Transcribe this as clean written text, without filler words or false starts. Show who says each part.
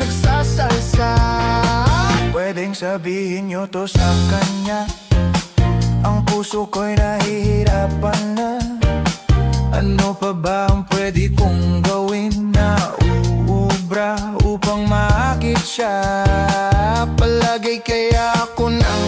Speaker 1: nagsasalsa. Pwedeng sabihin nyo to sa kanya, ang puso ko'y nahihirapan na. Ano pa ba ang pwede kong gawin na uubra upang maakit siya? Palagay kaya ako ng